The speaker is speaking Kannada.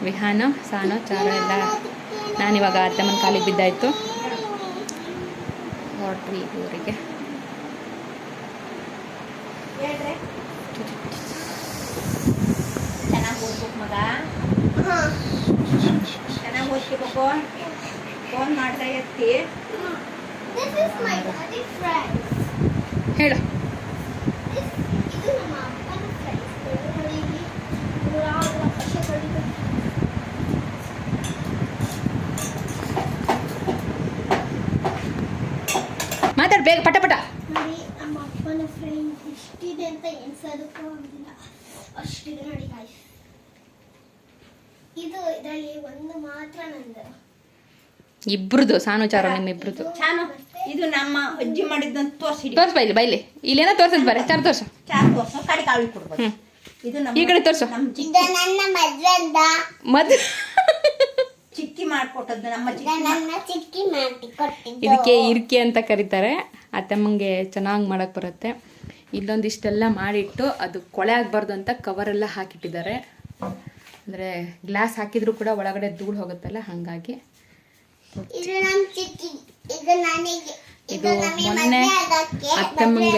ವಿಹಾನ ಸಾನು ಚಾರು ಎಲ್ಲ ನಾನಿವಾಗ ಅತ್ತೆಮ್ಮನ ಕಾಲಿಗೆ ಬಿದ್ದಾಯಿತು ಹೊರಟ್ವಿ ಊರಿಗೆ. ಚೆನ್ನಾಗಿ ಓದ್ಬೇಕು ಮಗ, ಚೆನ್ನಾಗಿ ಓದ್ಕೋಬೇಕು. ಫೋನ್ ಮಾಡ್ತಾ ಇರ್ತಿ. ಹೇಳು. ಮಾತಾಡ್ ಬೇಗ ಪಟ ಪಟ. ನೋಡಿ ನಮ್ಮ ಅಪ್ಪನ ಫ್ರೆಂಡ್ ಇಷ್ಟಿದೆ ಅಂತ ಎನ್ಸೋದಕ್ಕೂ ಆಗುದಿಲ್ಲ, ಅಷ್ಟಿದೆ ನೋಡಿ ಗಾಯ್ಸ್. ಇದು ಇದರಲ್ಲಿ ಒಂದು ಮಾತ್ರ ನಂದು, ಇಬ್ರದು ಸಾನು ಚಾರು ನಿಮ್ಮಿಬ್ರದು. ಚಾನು ಇದು ನಮ್ಮ ಅಜ್ಜಿ ಮಾಡಿದ್ದಂತ ತೋರ್ಸಿ. ತೋರ್ಸ್ ಬೈಲಿ ಬೈಲಿ ಇಲ್ಲೇನೋ ತೋರ್ಸದ್ ಬರ ಚಾರು ತೋರ್ಸು. ಚಾರು ತೋರ್ಸು, ಕಡಿ ಕಾಳಿ ಕೊಡ್ಬೋದು. ಇದು ನಮ್ಮ ಈ ಕಡೆ ತೋರ್ಸು. ನಮ್ಮ ಇದು ನನ್ನ ಮದ್ವೆಂದ ಮದ್ ಚಿಕ್ಕಿ ಮಾಡ್ಕೊಟ್ಟದ್ದು, ನಮ್ಮ ನನ್ನ ಚಿಕ್ಕಿ ಮಾಡಿ ಕೊಟ್ಟಿದ್ದು. ಇದಕ್ಕೆ ಇರ್ಕೆ ಅಂತ ಕರೀತಾರೆ. ಅತ್ತಮ್ಮಂಗೆ ಚೆನ್ನಾಗಿ ಮಾಡಕ್ ಬರುತ್ತೆ. ಇಲ್ಲೊಂದಿಷ್ಟೆಲ್ಲ ಮಾಡಿಟ್ಟು ಅದು ಕೊಳೆ ಆಗ್ಬಾರ್ದು ಅಂತ ಕವರೆಲ್ಲ ಹಾಕಿಟ್ಟಿದ್ದಾರೆ. ಅಂದರೆ ಗ್ಲಾಸ್ ಹಾಕಿದ್ರು ಕೂಡ ಒಳಗಡೆ ಧೂಳು ಹೋಗುತ್ತಲ್ಲ, ಹಾಗಾಗಿ. ಇದು ನಮ್ಮ ಚಿಕ್ಕಿ, ಇದು ನನಗೆ, ಇದು ಮೊನ್ನೆ ಅತ್ತಮ್ಮಂಗೆ